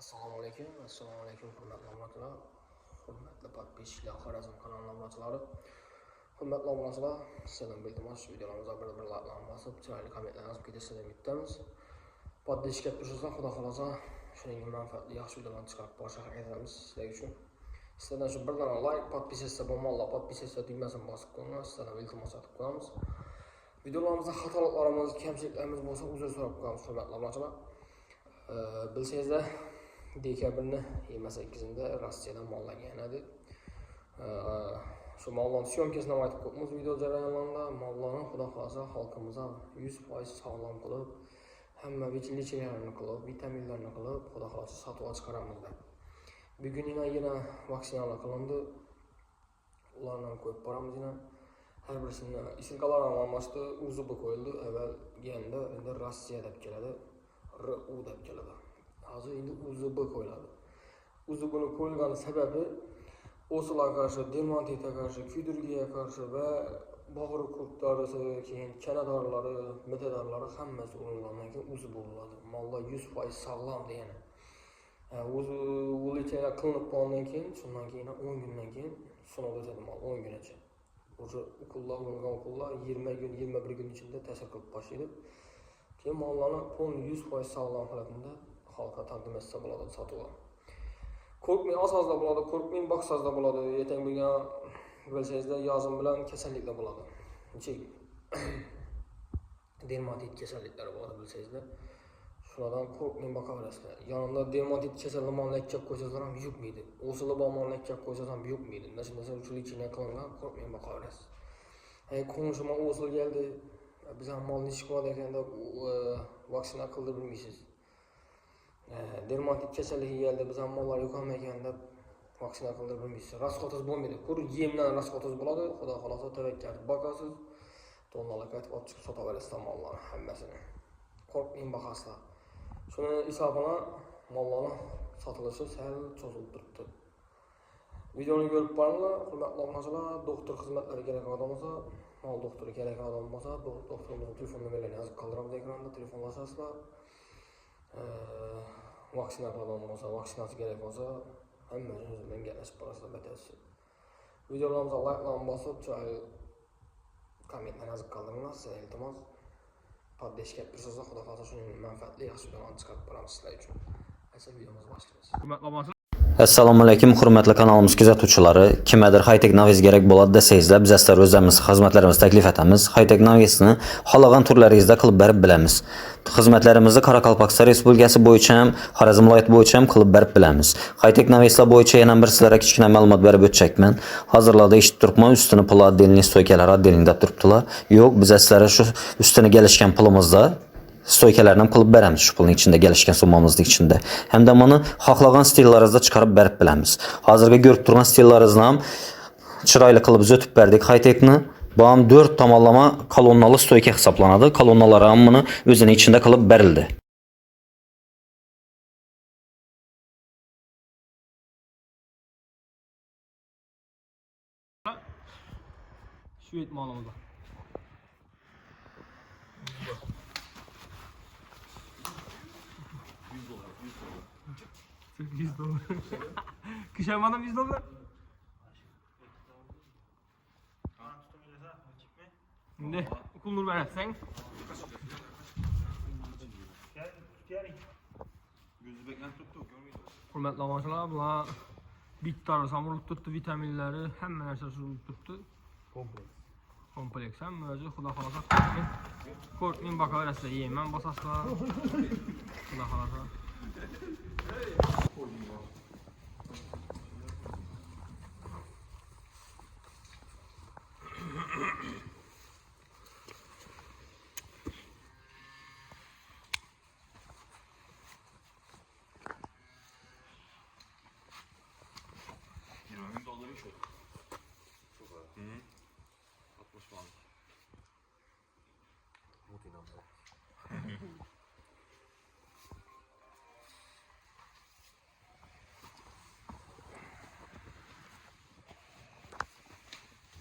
Assalomu alaykum hurmatli obunachilar, hurmatli podpисчиlar, Xorazm kanali obunachilari, hurmatli obunachilar, sizlardan iltimos videolarimizni bir like bosib, chiroyli kommentlar yozib ketishni umidamiz. Podpисчик etishingizdan xudo xolosa shuning manfaatli yaxshi videolarni chiqarib borishga harakat sizlar uchun. Sizlardan shu bir dona like, podpisatsiya bo'lmoqlar, podpisatsiya tugmasini bosib qo'yinglar, sizlardan iltimos etib qo'yamiz. Videolarimizda xatoliklarimiz, kamchiliklarimiz bo'lsa uzr so'rab qo'yamiz hurmatli obunachilar. Bilsangizlar dekabrni 28-da Rossiyadan mollangan edi. Shu mollarning syomkasini aytib ko'pmiz video jarayonlarida. Mollarni xudo xolasa xalqimizga 100% sog'lom qilib, hamma vitaminlarni qilib, vitaminlarni qilib, xudo xolasa sotib chiqaramiz. Bugun yana vaksinalar qilindi. Ularni qo'yib boramiz yana. Har birisini ismlarini almashdi, UZB qo'yildi. Avvalganda endi Rossiya deb keladi. RU deb keladi. Hozir endi UZB qo'yiladi. UZBni qo'yilgani sababi o'slarga qarshi, dermatitga qarshi, kuydirgiga qarshi va bog'riq kurtlari, keyin kanadorlari, metadorlari hammasi o'rinlangan keyin UZB bo'ladi. Mollar 100% sog'lom degani. O'zi ulechana qilinib qolgandan keyin, shundan keyin 10 kundan keyin sinov o'tadi mol 10 kungacha. O'sha ukullar, 20 kun, 21 kun ichida ta'sir qilib boshlaydi. Keyin mollarni 100% sog'lom holatida xalqqa taqdim etsa bo'ladi, sotuvga. 40 ming asosda bo'ladi, 40 ming boksazda bo'ladi. Ertaga bo'lgan bilsangizlar yozim bilan kasalliklar bo'ladi. Nechik dermatit kasalliklari bo'ladi bilsangizlar. Shulardan 40 ming boqaverasizlar. Yonida dermatit kasallik mollakka qo'ysangiz ham yuqmaydi. O'sili bor mollakka qo'ysangiz ham yuqmaydi. Nasib uchilichini qilingan 40 ming boqaverasiz. Qo'nishima o'sil keldi. Biz ham molni ish qiladi ekanda vaksina qildirib bilmaysiz. Dermatit kasalligi keldi, biz ham mollar yuqolmagan deb vaksina qildirib bilmaysiz. Rasxotiz bo'lmaydi. Kur yemdan rasxotiz bo'ladi. Xudo xolosa tavakkal boqasiz. Tonlarga aytib olib chiqib sotaverasiz mollarni hammasini. 40 ming boqasizlar. Shuni hisobini mollarni sotilishi sal cho'zilib turibdi. Videoni ko'rib boringlar, hurmatli obunachilar, doktor xizmatlari kerak odam bo'lsa, mol doktori kerak odam bo'lsa, doktorimizning telefon nomerlarini yozib qoldiramiz ekranda, telefonlasasizlar. Vaksina qilgan bo'lsa, vaksinasi kerak bo'lsa, hammasini bilan gaplashib borasizlar batafsil. Videolarimizga like bosib, chiroyli kommentlar yozib qoldiringlar, sizlarga iltimos. Podpисчик etishingizdan xudo xolasa shuning manfaatli yaxshi videolarni chiqarib boramiz sizlar uchun. Esa videomizni boshlaymiz. Hurmatli obunachilar, Assalomu alaykum hurmatli kanalimiz kuzatuvchilari. Kimgadir Hightech Naviz kerak bo'ladi desangizlar, biz sizlar o'zimiz xizmatlarimizni taklif etamiz. Hightech Navizni xohlagan turlaringizda qilib berib bilamiz. Xizmatlarimizni Qoraqalpog'iston Respublikasi bo'yicha ham, Xorazm viloyati bo'yicha ham qilib berib bilamiz. Hightech Navizlar bo'yicha yana bir sizlarga kichkina ma'lumot berib o'tchakman. Hozirlarda eshitib turibman, ustini pul oddelniy stoykalar oddelniy deb turibdilar. Yo'q, biz sizlarga shu ustini kelishgan pulimizda stoykalarni qilib beramiz, shu pulning ichida kelishgan summamizning ichida. Hamda buni xohlagan stillaringizda chiqarib berib bilamiz. Hozirga ko'rib turgan stillaringizni ham chiroyli qilib o'tib berdik Hightechni. Bu ham 4 tomonlama kolonnali stoyka hisoblanadi. Kolonnalar ham buni o'zining ichida qilib berildi. shu et molimiz bor. $100. Kışamadan $100. Ne? Kullanır versen. Hürmetli obunachilar, bular bittari samurlik turibdi, vitaminlari, hamma narsa surilib turibdi. Kompleks hamma o'zi xudo xolasa 40 ming boqaverasizlar, yeyman bosasizlar. Xudo xolasa. $20.000 iş oldu. Çok var. 60 falan. Mutlu inanmıyorum.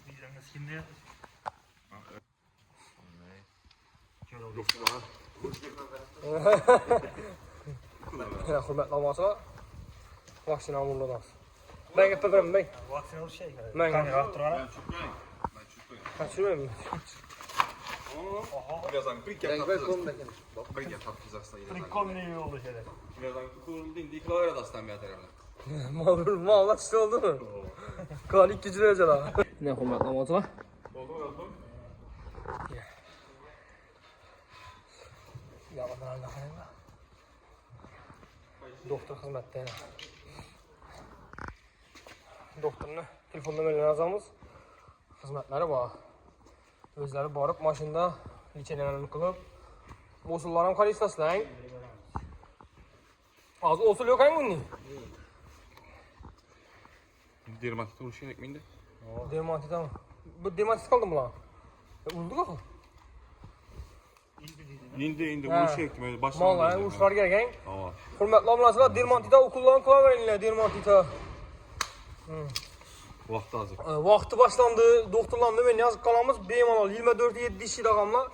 Bildiğiniz kimde? Yok var. kullanıyor. Hürmetli olmasa vaksina vurulmaz. Ben yapabilirim ben. Vaksina oluş şey. Ben Kamera durana. Ben çıkmayayım. Ben çıkmayayım. kaçırmayayım. Birazdan bir Ben yap ben tatlı. kolum bekledim. Bak bir yap tatlı zastan yine. Trikom ne oldu şeyler. Birazdan kullanım değil. Diklavere dastan bir atarım. Mal işte oldu mu? Kanik gücüne cala. Ne hürmetli olmasa? Oldu mu oldu? Ya bana ne kadar? Doktor hizmette. Doktorunu telefonda böyle yazamız. Hizmetleri var. Özleri barıp maşında liçenelerini kılıp usullarım kalistas lan. Az usul yok hangi günü? Dermatit vuruşun ekmeğinde. Dermatit ama. Bu dermatit kaldı mı lan? Ulduk akıl. İndi Ha. vuruşu ektim öyle başladım. Vallahi uçlar gereken. Aa. Hürmetli ablasılar dermatita okullarını kılaverenler dermatita. Vakti hazır. Vakti başlandı. Doktorlar ben yazık kalamız bemalol 24-7 dişi rakamla.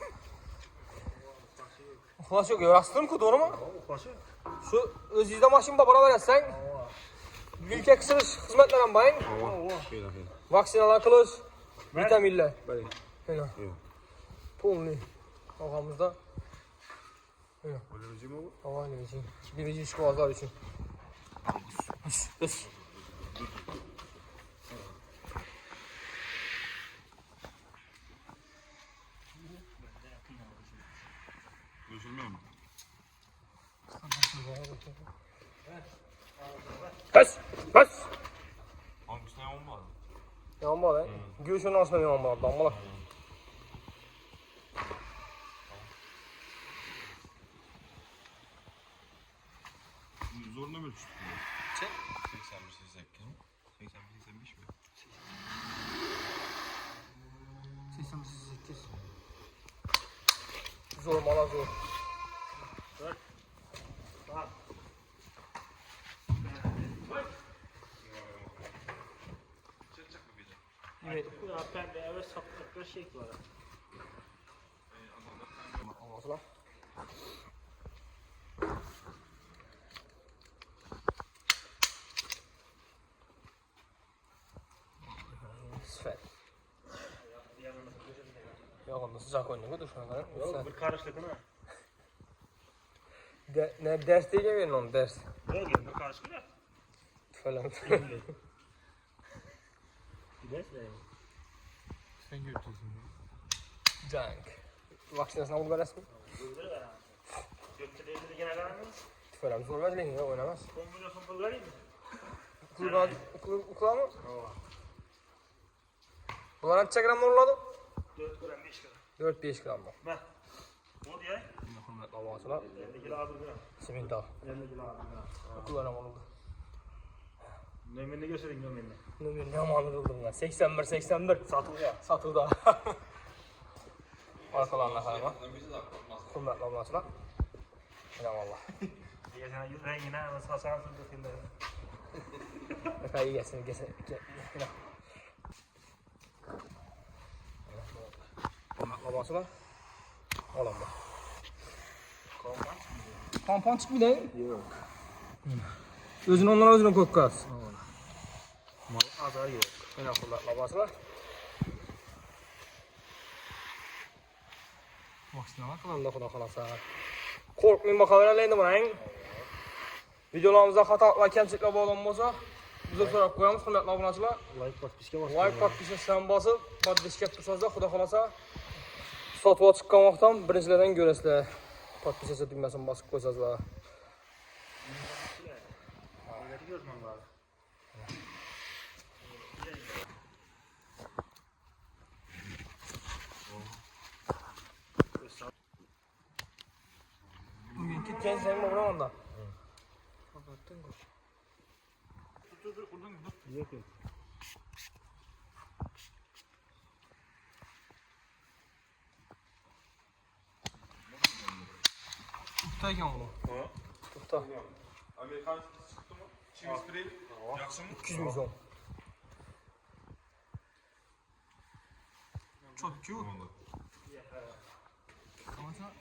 Uxlaş yok. Rastladın mı doğru mu? Uxlaşı. Şu özüzde maşında para verirsen. Ülke kısırış hizmetlerden bayın. Şeyler. Vaksinalar kılıç. Vitaminler. Böyle. Öyle. Yok. Pullu. Ağamızda. Öyle. Öyle bir şey mi bu? Hava ne için? Birinci işgüvazlar için. Üs. Görüşülmüyor mu? Pes! Pes! Hangisine olmadı? Yaman var he. Göğsünün aslında yaman var. Damla. Zoruna ölçtü. Çek. 81 88 mi? 81 85 mi? 88. Zor mala zor. Çekecek mi bir de? Evet. Ya ben de eve saplıkla şey var. Olmaz lan. Sfer. Yok onda sıcak oynuyor dur şu an. Yok bir karışlıkını. Ne ders değil verin onu ders. Yok bir karışlıkını. Falan. Gidersin de. Sen götürsün. Cank. Vaksinasını alıp veresin. Buyurdu ver ha. Gökçe'de gene vermiyor. Falan zor vermeyin ya oynamaz. Kombinasyon pul vereyim mi? Okula mı? Bunlar kaç gram uğurladı? 4 gram 5 gram. 4-5 gram mı? Bak. O diye. Hürmetli Allah'ına. 50 kilo aldım gram. Simintal. 50 kilo aldım gram. Okullarına oldu. Nömerini göstereyim nömerini. Numara ne amanırıldım lan. 81. Satılıyor. Satıldı. Arkalarına kalma. Hürmetli Allah'ına. İnan valla. Diye sana yüz rengine ama saçan sürdü filmde. Efendim gelsin. İnan. Hürmetli Allah'ına. Oğlum bak. Kampan çıkmıyor değil mi? Yok. Özünü onlara özünü kokkaz. Mal azar yok. İnan hürmetli Allah'ına. Vaksinalar kılanda kuda kalasa. Korkmayın bakavereleydi bana en. Videolarımızda hata ve kemçikle bağlanmasa bize sorup koyamız hürmetli abunacılar. Like bas biske bas. Like bak bir sen basıp podpiskə tutsazda xuda xalasa satığa çıqqan vaxtdan birincilərdən görəsilər. Podpiskə düyməsini basıb qoysazlar. Aileti gözmen lazım. Bugün gitken senin babana onda. Dur buradan dur. Yok yok. Tuhtayken onu. Ha? Tuhta. Amerikan çıktı mı? Çivi sprey. Yaksın mı? 200 milyon. Çok cute. Ama Olmasa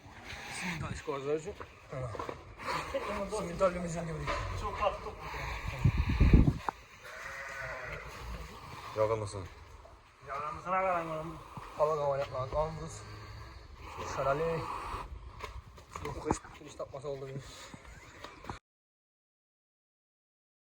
simental işgozlar için. Simental limuzin gibi. Çok tatlı top. Yağılmasın. Yalanısına kalan Hava kavanaklarını almışız. Şarali. Yok kış tapması oldu benim.